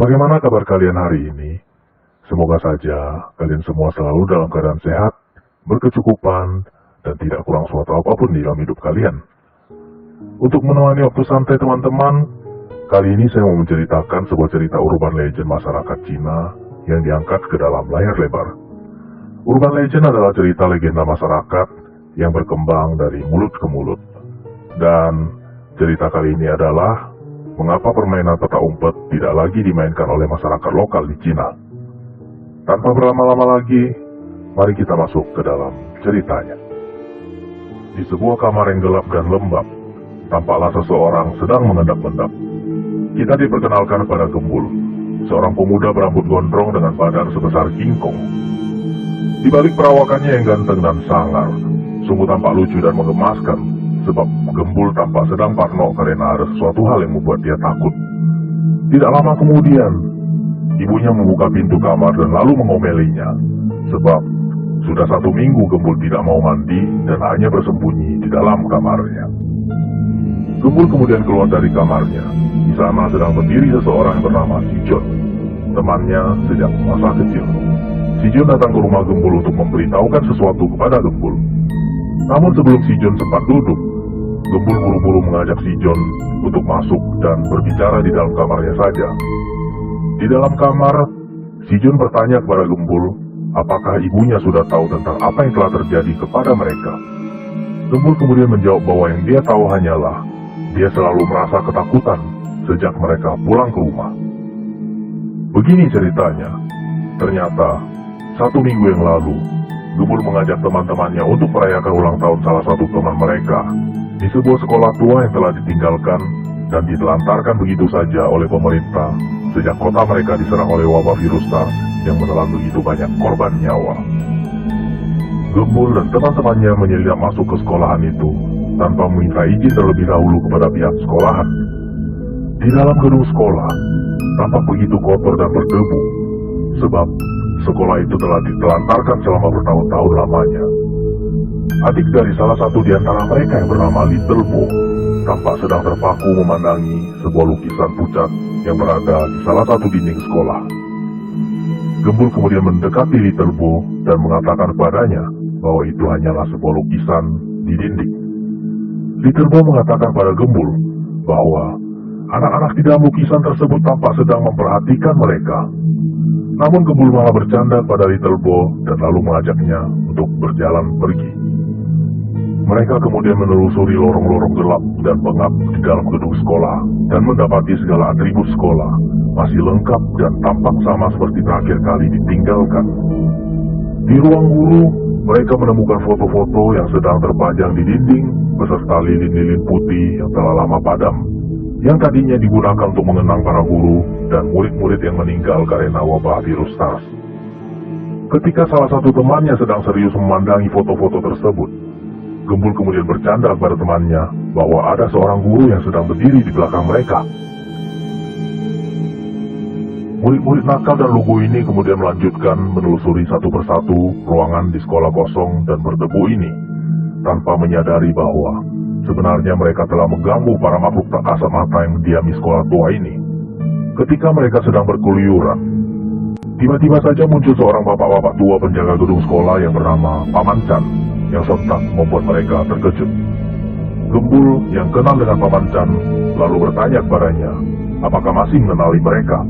Bagaimana kabar kalian hari ini? Semoga saja kalian semua selalu dalam keadaan sehat, berkecukupan, dan tidak kurang suatu apapun di dalam hidup kalian. Untuk menemani waktu santai teman-teman, kali ini saya mau menceritakan sebuah cerita urban legend masyarakat Cina yang diangkat ke dalam layar lebar. Urban legend adalah cerita legenda masyarakat yang berkembang dari mulut ke mulut. Dan cerita kali ini adalah mengapa permainan peta umpet tidak lagi dimainkan oleh masyarakat lokal di Cina. Tanpa berlama-lama lagi, mari kita masuk ke dalam ceritanya. Di sebuah kamar yang gelap dan lembab, tampaklah seseorang sedang mengendap-endap. Kita diperkenalkan pada Gembul, seorang pemuda berambut gondrong dengan badan sebesar kingkong. Di balik perawakannya yang ganteng dan sangar, sungguh tampak lucu dan menggemaskan, sebab Gembul tampak sedang parno karena ada sesuatu hal yang membuat dia takut. Tidak lama kemudian, ibunya membuka pintu kamar dan lalu mengomelinya, sebab sudah 1 minggu Gembul tidak mau mandi dan hanya bersembunyi di dalam kamarnya. Gembul kemudian keluar dari kamarnya. Di sana sedang berdiri seseorang yang bernama Si John, temannya sejak masa kecil. Si John datang ke rumah Gembul untuk memberitahukan sesuatu kepada Gembul. Namun sebelum Si John sempat duduk, Gembul buru-buru mengajak Si John untuk masuk dan berbicara di dalam kamarnya saja. Di dalam kamar, Si John bertanya kepada Gembul, apakah ibunya sudah tahu tentang apa yang telah terjadi kepada mereka. Gembul kemudian menjawab bahwa yang dia tahu hanyalah dia selalu merasa ketakutan sejak mereka pulang ke rumah. Begini ceritanya, ternyata 1 minggu yang lalu, Gembul mengajak teman-temannya untuk merayakan ulang tahun salah satu teman mereka di sebuah sekolah tua yang telah ditinggalkan dan ditelantarkan begitu saja oleh pemerintah sejak kota mereka diserang oleh wabah virus SARS yang menelan begitu banyak korban nyawa. Gembul dan teman-temannya menyelinap masuk ke sekolahan itu tanpa meminta izin terlebih dahulu kepada pihak sekolahan. Di dalam gedung sekolah tampak begitu kotor dan berdebu, sebab sekolah itu telah ditelantarkan selama bertahun-tahun lamanya. Adik dari salah satu di antara mereka yang bernama Little Bo tampak sedang terpaku memandangi sebuah lukisan pucat yang berada di salah satu dinding sekolah. Gembul kemudian mendekati Little Bo dan mengatakan kepadanya bahwa itu hanyalah sebuah lukisan di dinding. Little Bo mengatakan pada Gembul bahwa anak-anak di dalam lukisan tersebut tampak sedang memperhatikan mereka. Namun Gembul malah bercanda pada Little Bo dan lalu mengajaknya untuk berjalan pergi. Mereka kemudian menelusuri lorong-lorong gelap dan pengap di dalam gedung sekolah dan mendapati segala atribut sekolah masih lengkap dan tampak sama seperti terakhir kali ditinggalkan. Di ruang guru, mereka menemukan foto-foto yang sedang terpajang di dinding beserta lilin-lilin putih yang telah lama padam, yang tadinya digunakan untuk mengenang para guru dan murid-murid yang meninggal karena wabah virus SARS. Ketika salah satu temannya sedang serius memandangi foto-foto tersebut, Gembul kemudian bercanda kepada temannya bahwa ada seorang guru yang sedang berdiri di belakang mereka. Murid-murid nakal dan lugu ini kemudian melanjutkan menelusuri satu persatu ruangan di sekolah kosong dan berdebu ini, tanpa menyadari bahwa sebenarnya mereka telah mengganggu para makhluk tak kasat mata yang mendiami sekolah tua ini. Ketika mereka sedang berkeluyuran, tiba-tiba saja muncul seorang bapak-bapak tua penjaga gedung sekolah yang bernama Paman Chan, yang sontak membuat mereka terkejut. Gembul yang kenal dengan Paman Chan lalu bertanya kepadanya, apakah masih mengenali mereka.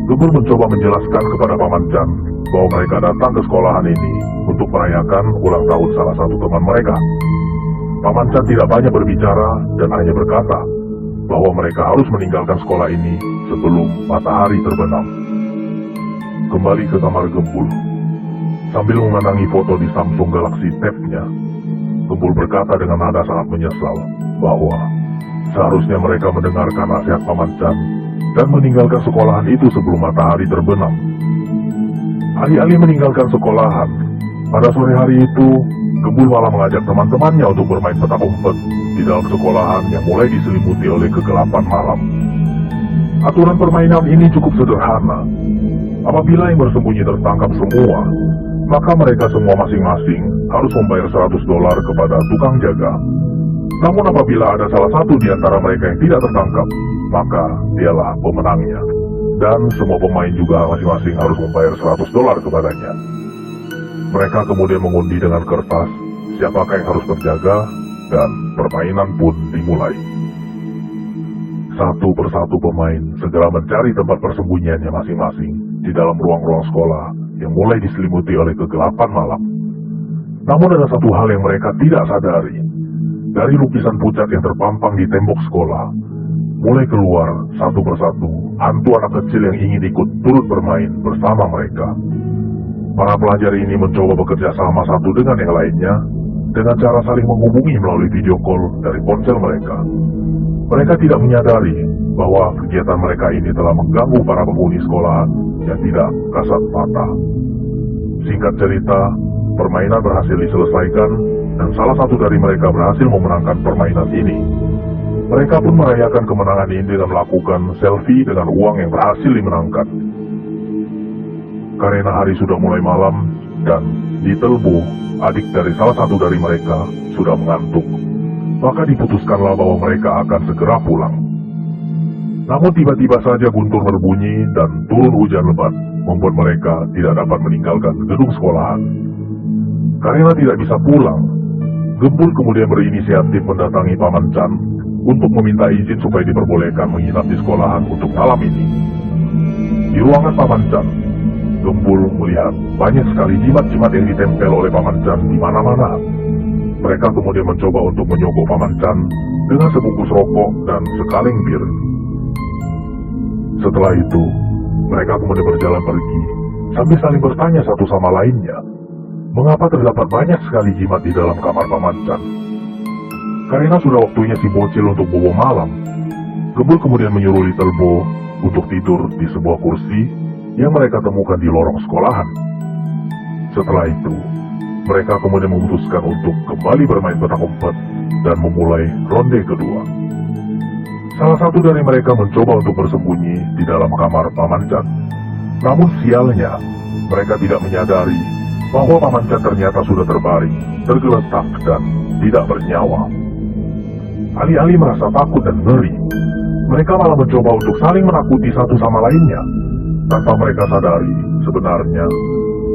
Gembul mencoba menjelaskan kepada Paman Chan bahwa mereka datang ke sekolahan ini untuk merayakan ulang tahun salah satu teman mereka. Paman Chan tidak banyak berbicara dan hanya berkata bahwa mereka harus meninggalkan sekolah ini sebelum matahari terbenam. Kembali ke kamar Gembul, sambil memenangi foto di Samsung Galaxy Tab-nya, Gembul berkata dengan nada sangat menyesal bahwa seharusnya mereka mendengarkan nasihat Paman Chan dan meninggalkan sekolahan itu sebelum matahari terbenam. Alih-alih meninggalkan sekolahan, pada sore hari itu, Gembul malah mengajak teman-temannya untuk bermain petak umpet di dalam sekolahan yang mulai diselimuti oleh kegelapan malam. Aturan permainan ini cukup sederhana. Apabila yang bersembunyi tertangkap semua, maka mereka semua masing-masing harus membayar $100 kepada tukang jaga. Namun apabila ada salah satu di antara mereka yang tidak tertangkap, maka dialah pemenangnya. Dan semua pemain juga masing-masing harus membayar $100 kepadanya. Mereka kemudian mengundi dengan kertas siapakah yang harus berjaga, dan permainan pun dimulai. Satu persatu pemain segera mencari tempat persembunyiannya masing-masing di dalam ruang-ruang sekolah yang mulai diselimuti oleh kegelapan malam. Namun ada satu hal yang mereka tidak sadari. Dari lukisan pucat yang terpampang di tembok sekolah, mulai keluar satu persatu hantu anak kecil yang ingin ikut turut bermain bersama mereka. Para pelajar ini mencoba bekerja sama satu dengan yang lainnya dengan cara saling menghubungi melalui video call dari ponsel mereka. Mereka tidak menyadari bahwa kegiatan mereka ini telah mengganggu para penghuni sekolahan yang tidak kasat mata. Singkat cerita, permainan berhasil diselesaikan dan salah satu dari mereka berhasil memenangkan permainan ini. Mereka pun merayakan kemenangan ini dengan melakukan selfie dengan uang yang berhasil dimenangkan. Karena hari sudah mulai malam dan Little Bo, adik dari salah satu dari mereka, sudah mengantuk, maka diputuskanlah bahwa mereka akan segera pulang. Namun tiba-tiba saja guntur berbunyi dan turun hujan lebat, membuat mereka tidak dapat meninggalkan gedung sekolahan. Karena tidak bisa pulang, Gembul kemudian berinisiatif mendatangi Paman Chan untuk meminta izin supaya diperbolehkan menginap di sekolahan untuk malam ini. Di ruangan Paman Chan, Gembul melihat banyak sekali jimat-jimat yang ditempel oleh Paman Chan di mana-mana. Mereka kemudian mencoba untuk menyogok Paman Chan dengan sebungkus rokok dan sekaleng bir. Setelah itu, mereka kemudian berjalan pergi sambil saling bertanya satu sama lainnya, mengapa terdapat banyak sekali jimat di dalam kamar Paman Chan. Karena sudah waktunya si bocil untuk bobo malam, Gembul kemudian menyuruh Little Bo untuk tidur di sebuah kursi yang mereka temukan di lorong sekolahan. Setelah itu, mereka kemudian memutuskan untuk kembali bermain petak umpet dan memulai ronde kedua. Salah satu dari mereka mencoba untuk bersembunyi di dalam kamar Paman Chan. Namun sialnya, mereka tidak menyadari bahwa Paman Chan ternyata sudah terbaring, tergeletak dan tidak bernyawa. Alih-alih merasa takut dan ngeri, mereka malah mencoba untuk saling menakuti satu sama lainnya. Tanpa mereka sadari, sebenarnya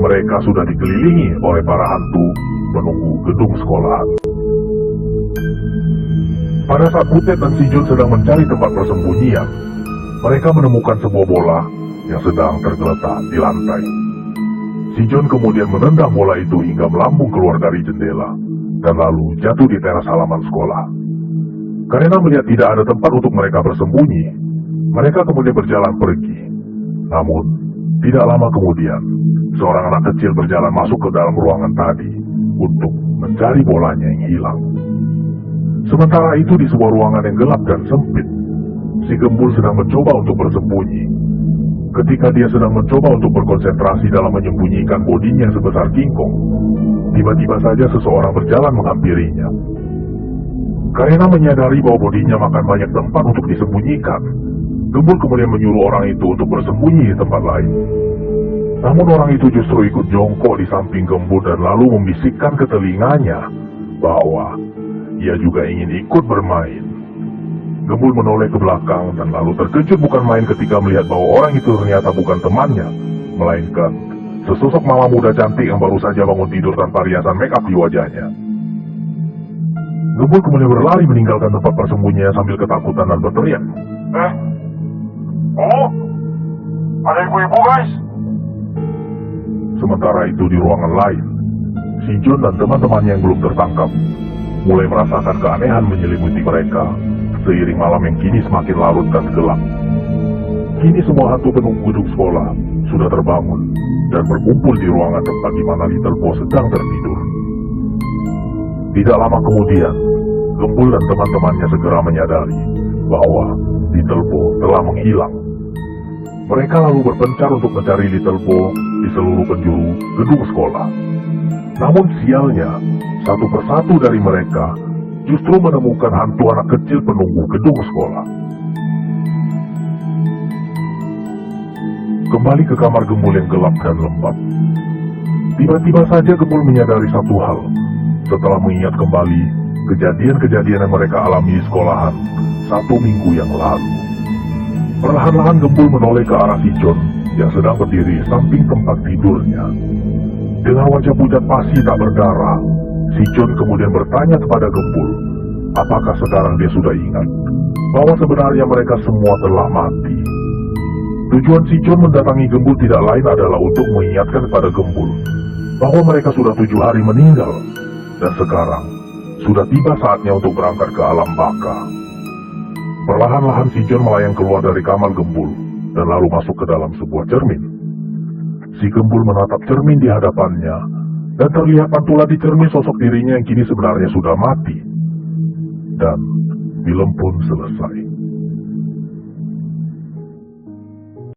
mereka sudah dikelilingi oleh para hantu menunggu gedung sekolahan. Pada saat Butet dan Si Jun sedang mencari tempat persembunyian, mereka menemukan sebuah bola yang sedang tergeletak di lantai. Si Jun kemudian menendang bola itu hingga melambung keluar dari jendela dan lalu jatuh di teras halaman sekolah. Karena melihat tidak ada tempat untuk mereka bersembunyi, mereka kemudian berjalan pergi. Namun, tidak lama kemudian, seorang anak kecil berjalan masuk ke dalam ruangan tadi untuk mencari bolanya yang hilang. Sementara itu di sebuah ruangan yang gelap dan sempit, si Gembul sedang mencoba untuk bersembunyi. Ketika dia sedang mencoba untuk berkonsentrasi dalam menyembunyikan bodinya sebesar kingkong, tiba-tiba saja seseorang berjalan menghampirinya. Karena menyadari bahwa bodinya makan banyak tempat untuk disembunyikan, Gembul kemudian menyuruh orang itu untuk bersembunyi di tempat lain. Namun orang itu justru ikut jongkok di samping Gembul dan lalu membisikkan ke telinganya bahwa ia juga ingin ikut bermain. Gembul menoleh ke belakang dan lalu terkejut bukan main ketika melihat bahwa orang itu ternyata bukan temannya, melainkan sesosok mama muda cantik yang baru saja bangun tidur tanpa riasan make up di wajahnya. Gembul kemudian berlari meninggalkan tempat persembunyiannya sambil ketakutan dan berteriak, Oh, ada ibu-ibu guys. Sementara itu di ruangan lain, Si Jun dan teman-temannya yang belum tertangkap mulai merasakan keanehan menyelimuti mereka seiring malam yang kini semakin larut dan gelap. Kini semua hantu penunggu gedung sekolah sudah terbangun dan berkumpul di ruangan tempat di mana Little Bo sedang tertidur. Tidak lama kemudian, Gembul dan teman-temannya segera menyadari bahwa Little Bo telah menghilang. Mereka lalu berpencar untuk mencari Little Bo di seluruh penjuru gedung sekolah. Namun sialnya, satu persatu dari mereka justru menemukan hantu anak kecil penunggu gedung sekolah. Kembali ke kamar Gembul yang gelap dan lembab. Tiba-tiba saja Gembul menyadari satu hal setelah mengingat kembali kejadian-kejadian yang mereka alami di sekolahan 1 minggu yang lalu. Perlahan-lahan Gembul menoleh ke arah si John yang sedang berdiri samping tempat tidurnya. Dengan wajah pucat pasi tak berdarah, si John kemudian bertanya kepada Gembul, apakah sekarang dia sudah ingat bahwa sebenarnya mereka semua telah mati. Tujuan si John mendatangi Gembul tidak lain adalah untuk mengingatkan kepada Gembul bahwa mereka sudah 7 hari meninggal, dan sekarang sudah tiba saatnya untuk berangkat ke alam baka. Perlahan-lahan si John melayang keluar dari kamar Gembul dan lalu masuk ke dalam sebuah cermin. Si Gembul menatap cermin di hadapannya dan terlihat pantulan di cermin sosok dirinya yang kini sebenarnya sudah mati. Dan film pun selesai.